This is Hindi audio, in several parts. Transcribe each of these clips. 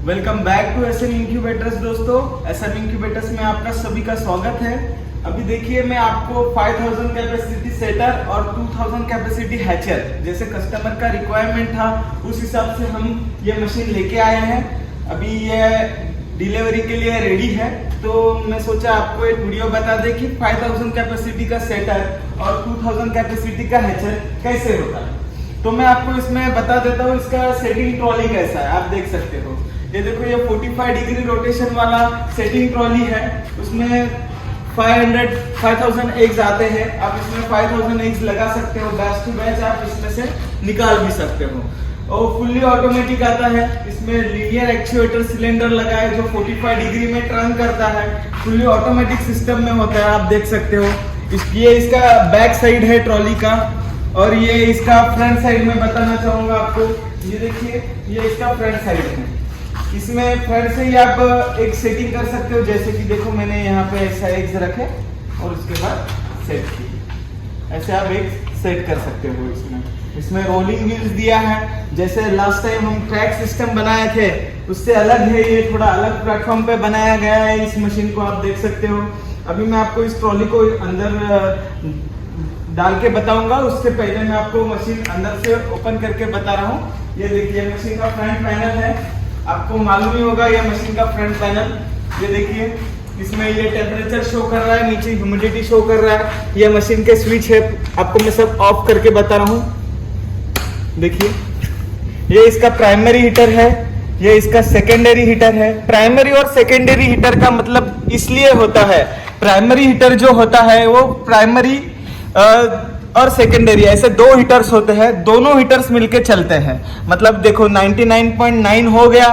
Welcome back to SM incubators. दोस्तों, एसएम इंक्यूबेटर्स में आपका सभी का स्वागत है। अभी देखिए, मैं आपको 5000 कैपेसिटी सेटर और 2000 कैपेसिटी हैचर जैसे कस्टमर का रिक्वायरमेंट था उस हिसाब से हम ये मशीन लेके आए हैं। अभी ये डिलीवरी के लिए रेडी है, तो मैं सोचा आपको एक वीडियो बता दे कि 5000 कैपेसिटी का सेटर और 2000 कैपेसिटी का हैचर कैसे होता है। तो मैं आपको इसमें बता देता हूँ इसका सेटिंग ट्रॉली कैसा है। आप देख सकते हो, ये देखो, ये 45 डिग्री रोटेशन वाला सेटिंग ट्रॉली है। उसमें 5000 एग्स आते हैं। आप इसमें 5000 एग्स लगा सकते हो, बैच टू बैच आप इसमें से निकाल भी सकते हो। और फुल्ली ऑटोमेटिक आता है। इसमें लीनियर एक्चुएटर सिलेंडर लगा है जो 45 डिग्री में टर्न करता है। फुल्ली ऑटोमेटिक सिस्टम में होता है, आप देख सकते हो। ये इसका बैक साइड है ट्रॉली का, और ये इसका फ्रंट साइड में बताना चाहूंगा आपको। ये देखिए, ये इसका फ्रंट साइड है। इसमें फ्रंट से ही आप एक सेटिंग कर सकते हो, जैसे कि देखो, मैंने यहाँ पे ऐसा एग्स रखे और उसके बाद सेट की। ऐसे आप एक सेट कर सकते हो। इसमें रोलिंग व्हील्स दिया है। जैसे लास्ट टाइम हम ट्रैक सिस्टम बनाए थे उससे अलग है, ये थोड़ा अलग प्लेटफॉर्म पे बनाया गया है इस मशीन को, आप देख सकते हो। अभी मैं आपको इस ट्रॉली को अंदर डाल के बताऊंगा, उससे पहले मैं आपको मशीन अंदर से ओपन करके बता रहा हूँ। ये देखिए, मशीन का फ्रंट पैनल है। आपको मालूम ही होगा ये मशीन का फ्रंट पैनल। ये देखिए, इसमें ये टेम्परेचर शो कर रहा है, नीचे ह्यूमिडिटी शो कर रहा है। ये मशीन के स्विच है, आपको मैं सब ऑफ करके बता रहा हूँ। देखिए, ये इसका प्राइमरी हीटर है, ये इसका सेकेंडरी हीटर है। प्राइमरी और सेकेंडरी हीटर का मतलब इसलिए होता है, प्राइमरी हीटर जो होता है वो प्राइमरी और सेकेंडरी ऐसे दो हीटर्स होते हैं। दोनों हीटर्स मिलके चलते हैं। मतलब देखो, 99.9 हो गया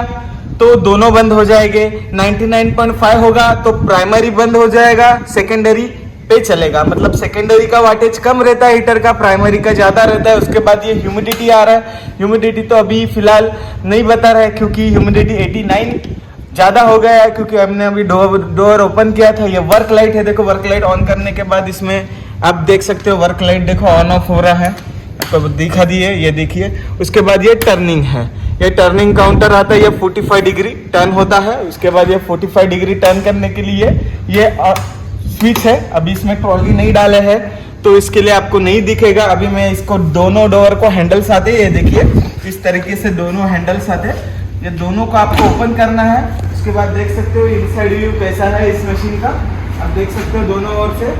तो दोनों बंद हो जाएंगे। 99.5 होगा तो प्राइमरी बंद हो जाएगा, सेकेंडरी पे चलेगा। मतलब सेकेंडरी का वाटेज कम रहता है हीटर का, प्राइमरी का ज्यादा रहता है। उसके बाद ये ह्यूमिडिटी आ रहा है। ह्यूमिडिटी तो अभी फिलहाल नहीं बता रहा है, क्योंकि ह्यूमिडिटी 89 ज्यादा हो गया है, क्योंकि हमने अभी डोर ओपन किया था। ये वर्क लाइट है, देखो, वर्क लाइट ऑन करने के बाद इसमें आप देख सकते हो वर्क लाइट देखो ऑन ऑफ हो रहा है, आपको दिखा दिए। ये देखिए, उसके बाद ये टर्निंग है, ये टर्निंग काउंटर आता है। ये 45 डिग्री टर्न होता है। उसके बाद ये 45 डिग्री टर्न करने के लिए ये स्विच है। अभी इसमें ट्रॉली नहीं डाले हैं तो इसके लिए आपको नहीं दिखेगा। अभी मैं इसको दोनों डोर को हैंडल्स आते हैं, ये देखिए, इस तरीके से दोनों हैंडल्स आते हैं। ये दोनों को आपको ओपन करना है। उसके बाद देख सकते हो इनसाइड व्यू कैसा है इस मशीन का, आप देख सकते हो दोनों ओर से।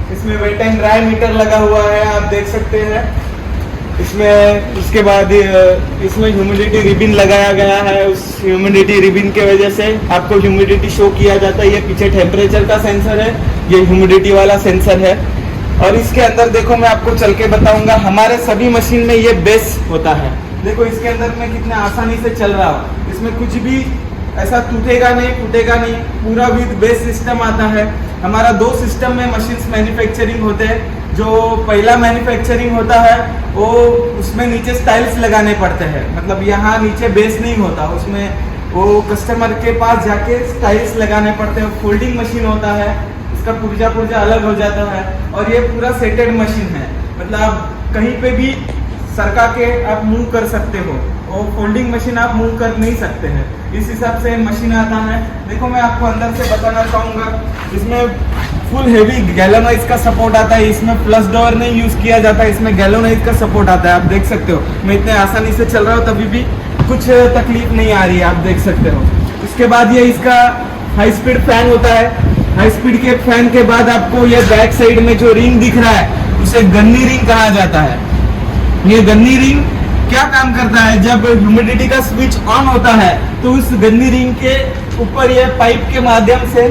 इसमें वेट एंड ड्राई मीटर लगा हुआ है, आप देख सकते हैं इसमें। उसके बाद इसमें ह्यूमिडिटी रिबिन लगाया गया है। उस ह्यूमिडिटी रिबिन के वजह से आपको ह्यूमिडिटी शो किया जाता है। ये पीछे टेम्परेचर का सेंसर है, ये ह्यूमिडिटी वाला सेंसर है। और इसके अंदर देखो, मैं आपको चल के बताऊंगा, हमारे सभी मशीन में ये बेस होता है। देखो, इसके अंदर में कितने आसानी से चल रहा हो। इसमें कुछ भी ऐसा टूटेगा नहीं, फूटेगा नहीं, पूरा विद बेस सिस्टम आता है। हमारा 2 सिस्टम में मशीन्स मैन्युफैक्चरिंग होते हैं। जो पहला मैन्युफैक्चरिंग होता है वो उसमें नीचे स्टाइल्स लगाने पड़ते हैं। मतलब यहाँ नीचे बेस नहीं होता, उसमें वो कस्टमर के पास जाके स्टाइल्स लगाने पड़ते हैं। फोल्डिंग मशीन होता है, इसका पुर्जा अलग हो जाता है। और ये पूरा सेटेड मशीन है, मतलब आप कहीं पे भी सरका के आप मूव कर सकते हो। और फोल्डिंग मशीन आप मूव कर नहीं सकते हैं, इस हिसाब से मशीन आता है। देखो, मैं आपको अंदर से बताना चाहूँगा, इसमें फुल हेवी गैलोनाइज का सपोर्ट आता है। इसमें प्लस डोर नहीं यूज किया जाता है, इसमें गैलोनाइज का सपोर्ट आता है। आप देख सकते हो, मैं इतने आसानी से चल रहा हूँ तभी भी कुछ तकलीफ नहीं आ रही है, आप देख सकते हो। उसके बाद ये इसका हाई स्पीड फैन होता है। हाई स्पीड के फैन के बाद आपको ये बैक साइड में जो रिंग दिख रहा है उसे गन्नी रिंग कहा जाता है। ये गन्नी रिंग क्या काम करता है, जब ह्यूमिडिटी का स्विच ऑन होता है तो उस गन्नी रिंग के ऊपर ये पाइप के माध्यम से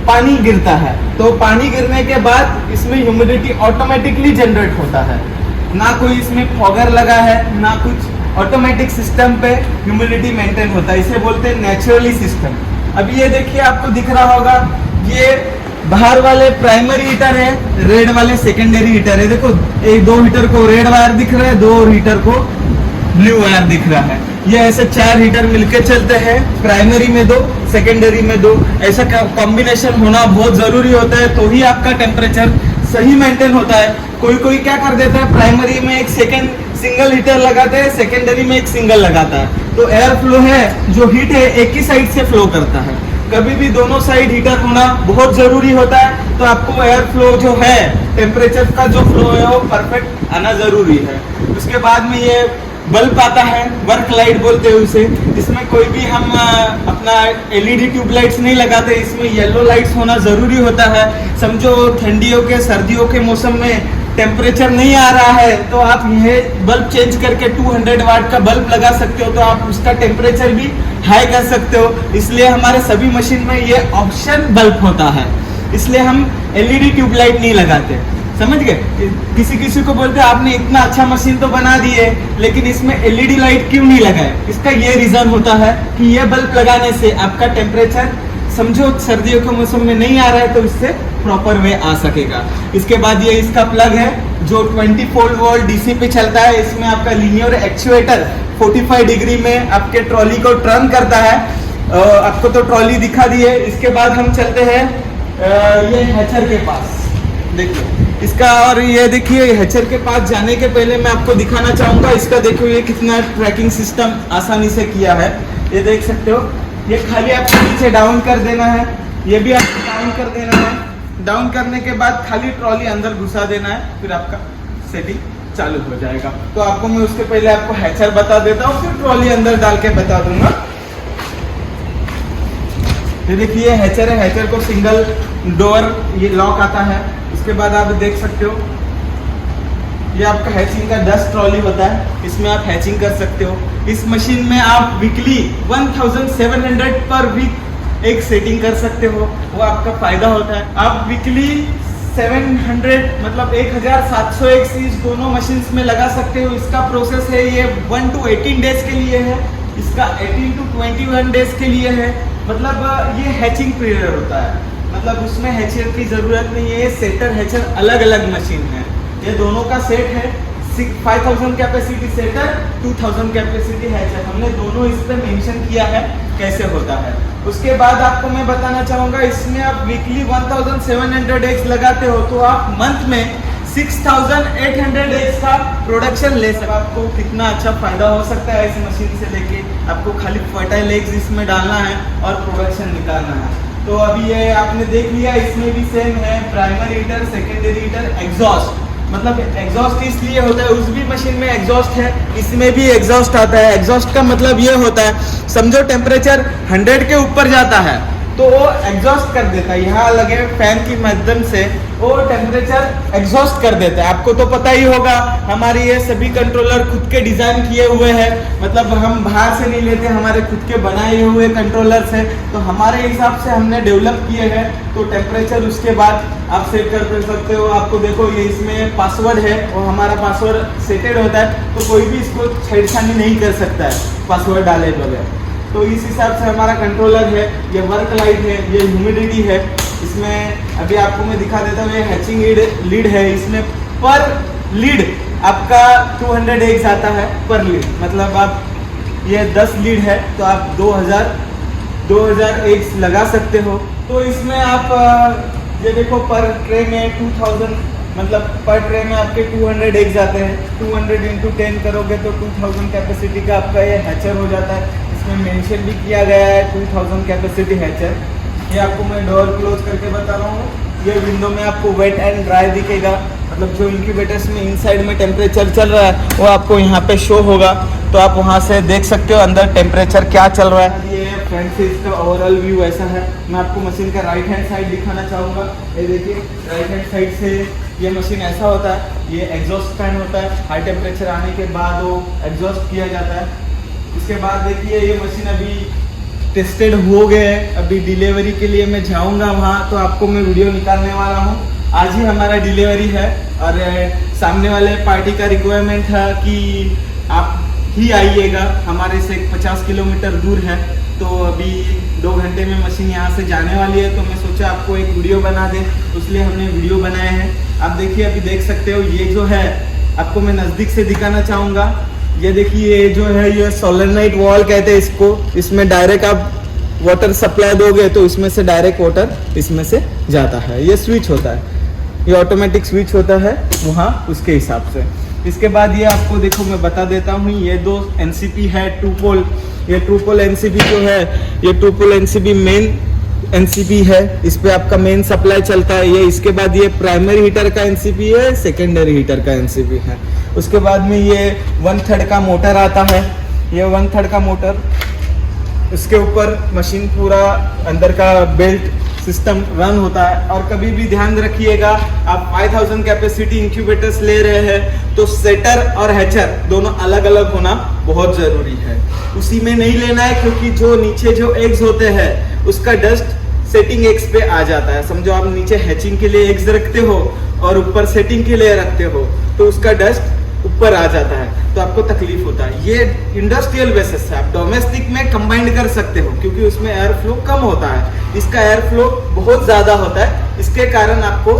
पानी गिरता है। तो पानी गिरने के बाद इसमें ह्यूमिडिटी ऑटोमेटिकली जनरेट होता है। ना कोई इसमें फॉगर लगा है, ना कुछ, ऑटोमेटिक सिस्टम पे ह्यूमिडिटी मेंटेन होता है। इसे बोलते हैं नेचुरली सिस्टम। अभी ये देखिए, आपको दिख रहा होगा, ये बाहर वाले प्राइमरी हीटर है, रेड वाले सेकेंडरी हीटर है। देखो, एक 2 हीटर को रेड वायर दिख रहा है, 2 हीटर को ब्लू वायर दिख रहा है। ये ऐसे 4 हीटर मिलके चलते हैं, प्राइमरी में 2, सेकेंडरी में 2। ऐसा कॉम्बिनेशन होना बहुत जरूरी होता है, तो ही आपका टेम्परेचर सही मेंटेन होता है। कोई क्या कर देता है, प्राइमरी में एक सिंगल हीटर लगाते हैं, सेकेंडरी में एक सिंगल लगाता है। तो एयर फ्लो है जो हीट है एक ही साइड से फ्लो करता है। कभी भी दोनों साइड हीटर होना बहुत जरूरी होता है। तो आपको एयर फ्लो जो है, टेम्परेचर का जो फ्लो है वो परफेक्ट आना जरूरी है। उसके बाद में ये बल्ब आता है, वर्क लाइट बोलते हैं उसे। इसमें कोई भी हम अपना एलईडी ट्यूबलाइट्स नहीं लगाते, इसमें येलो लाइट्स होना जरूरी होता है। समझो ठंडियों के सर्दियों के मौसम में टेम्परेचर नहीं आ रहा है तो आप यह बल्ब चेंज करके 200 वाट का बल्ब लगा सकते हो, तो आप उसका टेम्परेचर भी हाई कर सकते हो। इसलिए हमारे सभी मशीन में ये ऑप्शन बल्ब होता है, इसलिए हम एलईडी ट्यूबलाइट नहीं लगाते। समझ गए? किसी किसी को बोलते हैं आपने इतना अच्छा मशीन तो बना दी है लेकिन इसमें एलईडी लाइट क्यों नहीं लगाए? इसका ये रीजन होता है कि ये बल्ब लगाने से आपका टेम्परेचर समझो सर्दियों के मौसम में नहीं आ रहा है तो इससे प्रॉपर वे आ सकेगा। इसके बाद ये इसका प्लग है जो 24 वोल्ट डीसी पे चलता है। इसमें आपका लीनियर एक्चुएटर 45 डिग्री में आपके ट्रॉली को टर्न करता है। आपको तो ट्रॉली दिखा दी है। इसके बाद हम चलते हैं ये हैचर के पास। देखिए इसका, और ये देखिए हैचर के पास जाने के पहले मैं आपको दिखाना चाहूंगा इसका। देखो ये कितना ट्रैकिंग सिस्टम आसानी से किया है, ये देख सकते हो। ये खाली आपको नीचे डाउन कर देना है, ये भी आपको डाउन कर देना है। डाउन करने के बाद खाली ट्रॉली अंदर घुसा देना है, फिर आपका सेटिंग चालू हो जाएगा। तो आपको मैं उसके पहले आपको हैचर बता देता हूँ, फिर ट्रॉली अंदर डाल के बता दूंगा। ये देखिए हैचर है, हैचर को सिंगल डोर ये लॉक आता है। उसके बाद आप देख सकते हो ये आपका हैचिंग का 10 ट्रॉली होता है, इसमें आप हैचिंग कर सकते हो। इस मशीन में आप वीकली 1700 पर वीक एक सेटिंग कर सकते हो, वो आपका फायदा होता है। आप वीकली 700 मतलब 1700 एक चीज दोनों मशीन में लगा सकते हो। इसका प्रोसेस है ये 1 to 18 डेज के लिए है, इसका 18 to 21 डेज के लिए है। मतलब ये हैचिंग पीरियड होता है, मतलब उसमें हैचर की जरूरत नहीं है। सेटर हैचर अलग अलग मशीन है, ये दोनों का सेट है। 5000 कैपेसिटी सेटर, 2000 कैपेसिटी हैचर, हमने दोनों इस पे मेंशन किया है कैसे होता है। उसके बाद आपको मैं बताना चाहूँगा इसमें आप वीकली 1700 एग्स लगाते हो तो आप मंथ में 6800 एग्स का प्रोडक्शन ले सकते। आपको कितना अच्छा फायदा हो सकता है इस मशीन से लेके। आपको खाली फर्टाइल एग्स इसमें डालना है और प्रोडक्शन निकालना है। तो अभी ये आपने देख लिया, इसमें भी सेम है, primary heater, secondary heater, exhaust. मतलब एग्जॉस्ट इसलिए होता है, उस भी मशीन में एग्जॉस्ट है, इसमें भी एग्जॉस्ट आता है। एग्जॉस्ट का मतलब ये होता है, समझो टेम्परेचर 100 के ऊपर जाता है तो वो एग्जॉस्ट कर देता है। यहाँ लगे फैन की माध्यम से वो टेम्परेचर एग्जॉस्ट कर देता है। आपको तो पता ही होगा, हमारे ये सभी कंट्रोलर खुद के डिजाइन किए हुए हैं, मतलब हम बाहर से नहीं लेते, हमारे खुद के बनाए हुए कंट्रोलर्स हैं। तो हमारे हिसाब से हमने डेवलप किए हैं, तो टेम्परेचर उसके बाद आप सेट कर सकते हो। आपको देखो ये इसमें पासवर्ड है और हमारा पासवर्ड सेटेड होता है, तो कोई भी इसको छेड़छानी नहीं कर सकता है पासवर्ड डाले बगैर। तो इस हिसाब से हमारा कंट्रोलर है। ये वर्क लाइट है, ये ह्यूमिडिटी है। इसमें अभी आपको मैं दिखा देता हूँ, ये हैचिंग लीड है। इसमें पर लीड आपका 200 एग्स आता है पर लीड, मतलब आप ये 10 लीड है तो आप 2000 एग्स लगा सकते हो। तो इसमें आप ये देखो पर ट्रे में 2000, मतलब पर ट्रे में आपके 200 एग्स आते हैं। 200 × 10 करोगे तो 2000 कैपेसिटी का आपका ये हैचर हो जाता है। इसमें मेंशन भी किया गया है 2000 कैपेसिटी हैचर। ये आपको मैं डोर क्लोज करके बता रहा हूँ। ये विंडो में आपको वेट एंड ड्राई दिखेगा, मतलब जो इंक्यूबेटर्स में इनसाइड में टेम्परेचर चल रहा है वो आपको यहाँ पे शो होगा, तो आप वहाँ से देख सकते हो अंदर टेम्परेचर क्या चल रहा है। ये फ्रंट से इसका ओवरऑल व्यू ऐसा है। मैं आपको मशीन का राइट हैंड साइड दिखाना चाहूँगा। ये देखिए राइट हैंड साइड से ये मशीन ऐसा होता है। ये एग्जॉस्ट फैन होता है, हाई टेम्परेचर आने के बाद वो एग्जॉस्ट किया जाता है। उसके बाद देखिए ये मशीन अभी टेस्टेड हो गए। अभी डिलीवरी के लिए मैं जाऊंगा वहाँ, तो आपको मैं वीडियो निकालने वाला हूँ। आज ही हमारा डिलीवरी है और सामने वाले पार्टी का रिक्वायरमेंट था कि आप ही आइएगा, हमारे से 50 किलोमीटर दूर है, तो अभी 2 घंटे में मशीन यहाँ से जाने वाली है। तो मैं सोचा आपको एक वीडियो बना दें, इसलिए हमने वीडियो बनाए हैं। आप देखिए अभी देख सकते हो, ये जो है आपको मैं नज़दीक से दिखाना चाहूँगा। ये देखिए ये जो है ये सोलेनोइड वॉल कहते हैं इसको। इसमें डायरेक्ट आप वाटर सप्लाई दोगे तो इसमें से डायरेक्ट वाटर इसमें से जाता है। ये स्विच होता है, ये ऑटोमेटिक स्विच होता है वहाँ उसके हिसाब से। इसके बाद ये आपको देखो मैं बता देता हूँ, ये दो एनसीपी है टू पोल। ये टू पोल एनसीपी जो है, ये two poll NCP main NCP है, इस पे आपका मेन सप्लाई चलता है ये। इसके बाद ये प्राइमरी हीटर का एनसीपी है, सेकेंडरी हीटर का एनसीपी है। उसके बाद में ये 1/3 का मोटर आता है, ये 1/3 का मोटर। इसके ऊपर मशीन पूरा अंदर का बेल्ट सिस्टम रन होता है। और कभी भी ध्यान रखिएगा, आप 5000 कैपेसिटी इंक्यूबेटर्स ले रहे हैं तो सेटर और हैचर दोनों अलग अलग होना बहुत ज़रूरी है। उसी में नहीं लेना है, क्योंकि जो नीचे जो एग्स होते हैं उसका डस्ट सेटिंग एग्स पे आ जाता है। समझो आप नीचे हैचिंग के लिए एग्स रखते हो और ऊपर सेटिंग के लिए रखते हो, तो उसका डस्ट ऊपर आ जाता है, तो आपको तकलीफ होता है। ये इंडस्ट्रियल बेसिस है, आप डोमेस्टिक में कंबाइंड कर सकते हो, क्योंकि उसमें एयर फ्लो कम होता है, इसका एयर फ्लो बहुत ज़्यादा होता है। इसके कारण आपको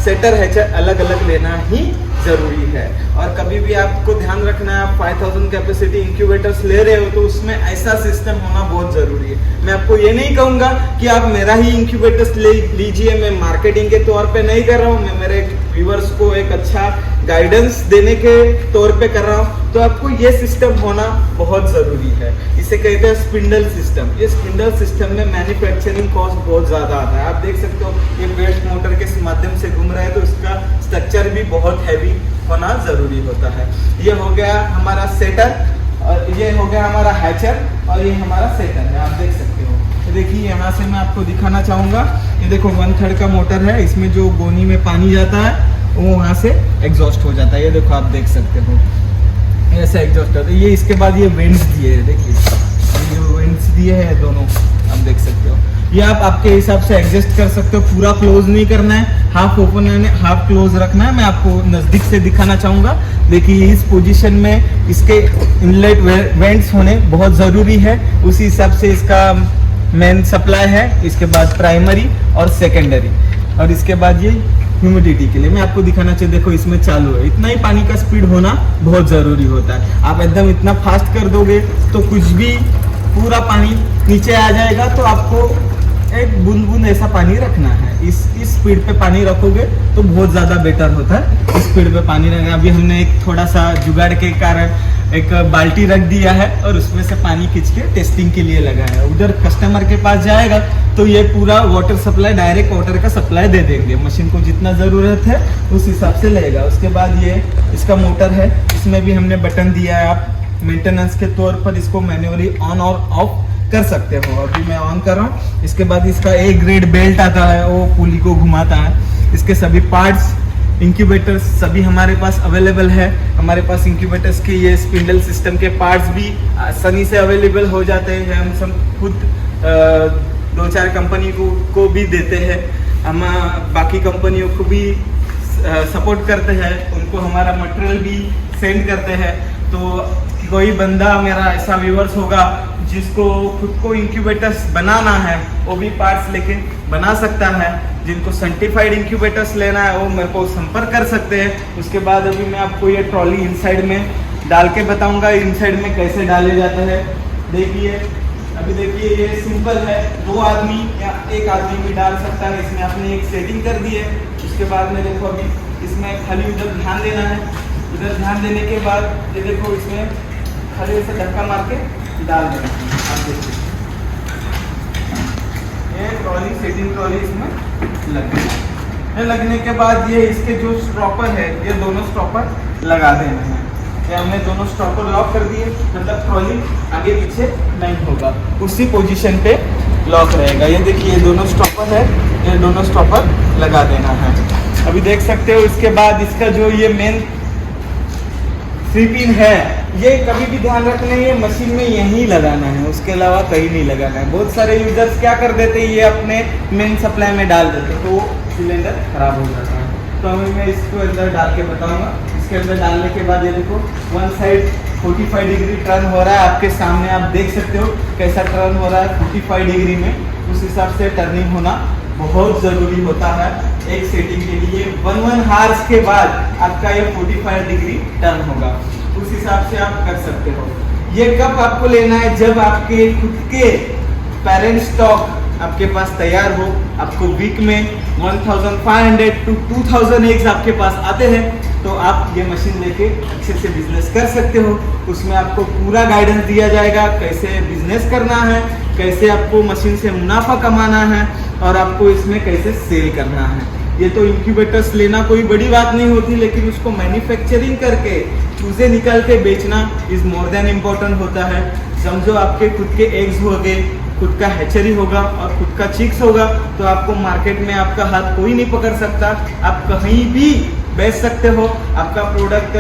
सेटर हैचर अलग अलग लेना ही ज़रूरी है। और कभी भी आपको ध्यान रखना है, आप 5000 कैपेसिटी इंक्यूबेटर्स ले रहे हो तो उसमें ऐसा सिस्टम होना बहुत ज़रूरी है। मैं आपको ये नहीं कहूँगा कि आप मेरा ही इंक्यूबेटर्स ले लीजिए, मैं मार्केटिंग के तौर पे नहीं कर रहा हूँ, मैं मेरे व्यूअर्स को एक अच्छा गाइडेंस देने के तौर पे कर रहा हूँ। तो आपको ये सिस्टम होना बहुत ज़रूरी है। इसे कहते हैं स्पिंडल सिस्टम। ये स्पिंडल सिस्टम में मैन्युफैक्चरिंग कॉस्ट बहुत ज़्यादा आता है। आप देख सकते हो ये बेल्ट मोटर के माध्यम से घूम रहा है, तो इसका स्ट्रक्चर भी बहुत हैवी होना ज़रूरी होता है। ये हो गया हमारा सेटर, और ये हो गया हमारा हैचर, और ये हमारा सेटर है। आप देख सकते हो, तो देखिए यहाँ से मैं आपको दिखाना चाहूँगा। ये देखो 1/3 का मोटर है, इसमें जो गोनी में पानी जाता है वो वहाँ से एग्जॉस्ट हो जाता है। ये देखो आप देख सकते हो, ऐसा एग्जॉस्ट होता है। ये इसके बाद ये वेंट्स दिए है, देखिए ये जो वेंट्स दिए हैं दोनों, आप देख सकते हो। ये आप आपके हिसाब से एडजस्ट कर सकते हो, पूरा क्लोज नहीं करना है, हाफ ओपन है, हाफ क्लोज रखना है। मैं आपको नज़दीक से दिखाना चाहूँगा। देखिए इस पोजीशन में इसके इनलेट वेंट्स होने बहुत ज़रूरी है, उसी हिसाब से इसका मेन सप्लाई है। इसके बाद प्राइमरी और सेकेंडरी, और इसके बाद ये ह्यूमिडिटी के लिए मैं आपको दिखाना चाहिए। देखो इसमें चालू है, इतना ही पानी का स्पीड होना बहुत ज़रूरी होता है। आप एकदम इतना फास्ट कर दोगे तो कुछ भी पूरा पानी नीचे आ जाएगा, तो आपको एक बूंद बूंद ऐसा पानी रखना है। इस स्पीड पे पानी रखोगे तो बहुत ज़्यादा बेटर होता है। इस स्पीड पे पानी रखना। अभी हमने एक थोड़ा सा जुगाड़ के कारण एक बाल्टी रख दिया है और उसमें से पानी खींच के टेस्टिंग के लिए लगा है। उधर कस्टमर के पास जाएगा तो ये पूरा वाटर सप्लाई, डायरेक्ट वाटर का सप्लाई दे देंगे। मशीन को जितना ज़रूरत है उस हिसाब से लेगा। उसके बाद ये इसका मोटर है, इसमें भी हमने बटन दिया है। आप मेंटेनेंस के तौर पर इसको मैन्युअली ऑन और ऑफ कर सकते हो। अभी मैं ऑन कर रहा हूँ। इसके बाद इसका A ग्रेड बेल्ट आता है, वो पुली को घुमाता है। इसके सभी पार्ट्स, इंक्यूबेटर्स सभी हमारे पास अवेलेबल है। हमारे पास इंक्यूबेटर्स के ये स्पिंडल सिस्टम के पार्ट्स भी आसानी से अवेलेबल हो जाते हैं। हम सब खुद 2-4 कंपनी को भी देते हैं। हम बाकी कंपनियों को भी सपोर्ट करते हैं, उनको हमारा मटेरियल भी सेंड करते हैं। तो कोई बंदा मेरा ऐसा व्यूअर्स होगा जिसको खुद को इंक्यूबेटर्स बनाना है, वो भी पार्ट्स लेके बना सकता है। जिनको सर्टिफाइड इंक्यूबेटर्स लेना है वो मेरे को संपर्क कर सकते हैं। उसके बाद अभी मैं आपको ये ट्रॉली इनसाइड में डाल के बताऊंगा, इनसाइड में कैसे डाले जाते हैं। देखिए अभी देखिए ये सिंपल है, 2 आदमी या 1 आदमी भी डाल सकता है। इसमें आपने एक सेटिंग कर दी है। उसके बाद में देखो अभी इसमें खाली उधर ध्यान देना है। उधर ध्यान देने के बाद ये देखो इसमें खाली ऐसे धक्का मार के डाल देना है। आप देखिए ये ट्रॉली, सेटिंग ट्रॉली इसमें लग गई। लगने के बाद ये इसके जो स्टॉपर है, ये दोनों स्टॉपर लगा देना है। ये हमने दोनों स्टॉपर लॉक कर दिए, मतलब ट्रॉली आगे पीछे नहीं होगा, उसी पोजीशन पे लॉक रहेगा। ये देखिए ये दोनों स्टॉपर है, ये दोनों स्टॉपर लगा देना है। अभी देख सकते हो। इसके बाद इसका जो ये मेन 3 पिन है, ये कभी भी ध्यान रखना है, ये मशीन में यहीं लगाना है, उसके अलावा कहीं नहीं लगाना है। बहुत सारे यूजर्स क्या कर देते हैं, ये अपने मेन सप्लाई में डाल देते हैं, तो वो सिलेंडर खराब हो जाता है। तो अभी मैं इसको अंदर डाल के बताऊंगा। इसके अंदर डालने के बाद ये देखो 1 साइड 45 डिग्री टर्न हो रहा है। आपके सामने आप देख सकते हो कैसा टर्न हो रहा है 45 डिग्री में। उस हिसाब से टर्निंग होना बहुत ज़रूरी होता है एक सेटिंग के लिए। 1 हार्स के बाद आपका ये 45 डिग्री टर्न होगा, उस हिसाब से आप कर सकते हो। ये कब आपको लेना है, जब आपके खुद के पेरेंट स्टॉक आपके पास तैयार हो। आपको वीक में 1500 to 2000 एग्स आपके पास आते हैं, तो आप ये मशीन लेके अच्छे से बिजनेस कर सकते हो। उसमें आपको पूरा गाइडेंस दिया जाएगा कैसे बिजनेस करना है, कैसे आपको मशीन से मुनाफा कमाना है और आपको इसमें कैसे सेल करना है। ये तो इंक्यूबेटर्स लेना कोई बड़ी बात नहीं होती, लेकिन उसको मैन्युफैक्चरिंग करके चूजे निकाल के बेचना इज मोर देन इम्पोर्टेंट होता है। समझो आपके खुद के एग्स हो गए, खुद का हैचरी होगा और खुद का चिक्स होगा, तो आपको मार्केट में आपका हाथ कोई नहीं पकड़ सकता। आप कहीं भी बेच सकते हो। आपका प्रोडक्ट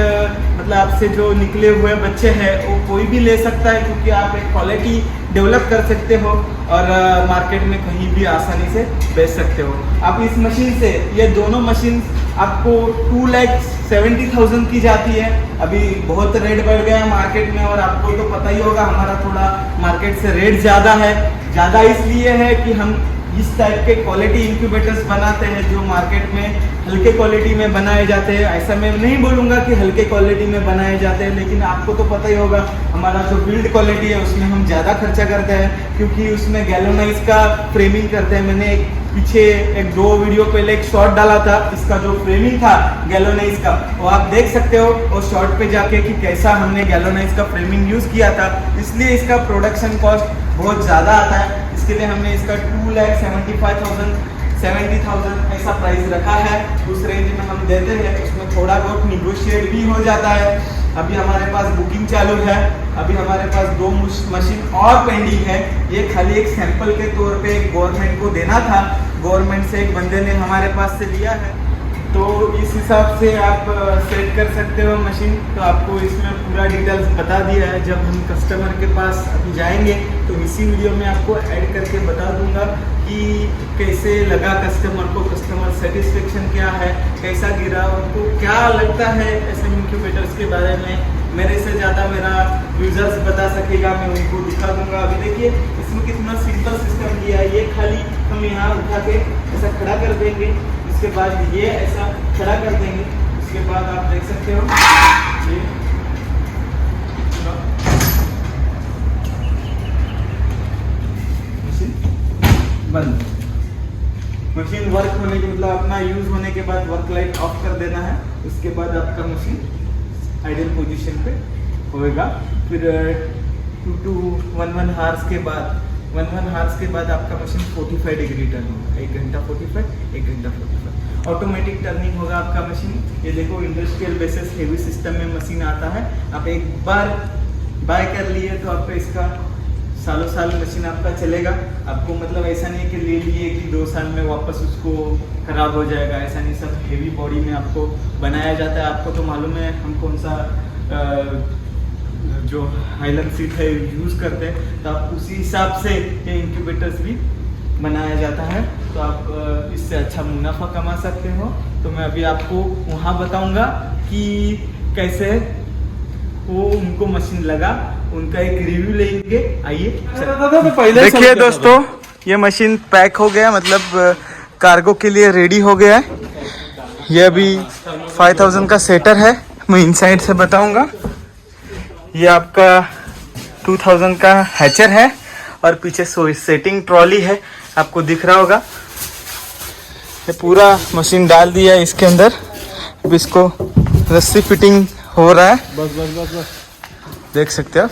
मतलब आपसे जो निकले हुए बच्चे हैं वो कोई भी ले सकता है, क्योंकि आप एक क्वालिटी डेवलप कर सकते हो और मार्केट में कहीं भी आसानी से बेच सकते हो। आप इस मशीन से, ये दोनों मशीन आपको 2,70,000 की जाती है। अभी बहुत रेट बढ़ गया है मार्केट में और आपको तो पता ही होगा हमारा थोड़ा मार्केट से रेट ज़्यादा है। ज़्यादा इसलिए है कि हम इस टाइप के क्वालिटी इंक्यूबेटर्स बनाते हैं जो मार्केट में हल्के क्वालिटी में बनाए जाते हैं। ऐसा मैं नहीं बोलूँगा कि हल्के क्वालिटी में बनाए जाते हैं, लेकिन आपको तो पता ही होगा हमारा जो बिल्ड क्वालिटी है उसमें हम ज़्यादा खर्चा करते हैं, क्योंकि उसमें गैलोनाइज का फ्रेमिंग करते हैं। मैंने पीछे एक 2 वीडियो पहले एक शॉर्ट डाला था, इसका जो फ्रेमिंग था गैलोनाइज का, वो आप देख सकते हो और शॉर्ट पे जाके कि कैसा हमने गैलोनाइज का फ्रेमिंग यूज़ किया था। इसलिए इसका प्रोडक्शन कॉस्ट बहुत ज़्यादा आता है। इसके लिए हमने इसका 2,70,000 ऐसा प्राइस रखा है। उस रेंज में हम देते हैं, उसमें थोड़ा बहुत निगोशिएट भी हो जाता है। अभी हमारे पास बुकिंग चालू है। अभी हमारे पास 2 मशीन और पेंडिंग है। ये खाली एक सैंपल के तौर पे गवर्नमेंट को देना था। गवर्नमेंट से एक बंदे ने हमारे पास से लिया है, तो इस हिसाब से आप सेट कर सकते हो मशीन। तो आपको इसमें पूरा डिटेल्स बता दिया है। जब हम कस्टमर के पास अभी जाएंगे तो इसी वीडियो में आपको ऐड करके बता दूंगा कि कैसे लगा कस्टमर को, कस्टमर सेटिस्फेक्शन क्या है, कैसा गिरा, उनको क्या लगता है ऐसे इंक्यूबेटर्स के बारे में। मेरे से ज़्यादा मेरा यूजर्स बता सकेगा, मैं उनको दिखा दूंगा। अभी देखिए इसमें कितना सिंपल सिस्टम किया है। ये खाली हम यहाँ उठा के ऐसा खड़ा कर देंगे, इसके बाद ये ऐसा खड़ा कर देंगे, इसके बाद आप देख सकते हो ये मशीन बंद। मशीन वर्क होने के मतलब अपना यूज होने के बाद वर्क लाइट ऑफ कर देना है। उसके बाद आपका मशीन आइडियल पोजीशन पे होएगा। फिर 2 to 1 हार्स के बाद 1 हार्स के बाद आपका मशीन 45 डिग्री टर्न होगा। 1 घंटा 45, 1 घंटा 45 ऑटोमेटिक टर्निंग होगा आपका मशीन। ये देखो इंडस्ट्रियल बेसिस हेवी सिस्टम में मशीन आता है। आप एक बार बाय कर लिए तो आपका इसका सालों साल मशीन आपका चलेगा। आपको मतलब ऐसा नहीं कि ले लिए कि 2 साल में वापस उसको खराब हो जाएगा, ऐसा नहीं। सब हेवी बॉडी में आपको बनाया जाता है। आपको तो मालूम है हम कौन सा जो हाइलन सीट है यूज़ करते हैं, तो आप उसी हिसाब से ये इंक्यूबेटर्स भी बनाया जाता है। तो आप इससे अच्छा मुनाफा कमा सकते हो। तो मैं अभी आपको वहाँ बताऊँगा कि कैसे वो उनको मशीन लगा, उनका एक रिव्यू लेंगे। आइए देखिए दोस्तों, ये मशीन पैक हो गया, मतलब कार्गो के लिए रेडी हो गया है। ये अभी 5,000 का सेटर है। मैं इनसाइड से बताऊंगा। ये आपका 2,000 का हैचर है और पीछे सेटिंग ट्रॉली है, आपको दिख रहा होगा। ये पूरा मशीन डाल दिया है इसके अंदर। अब इसको रस्सी फिटिंग हो रहा है, बस देख सकते हो आप।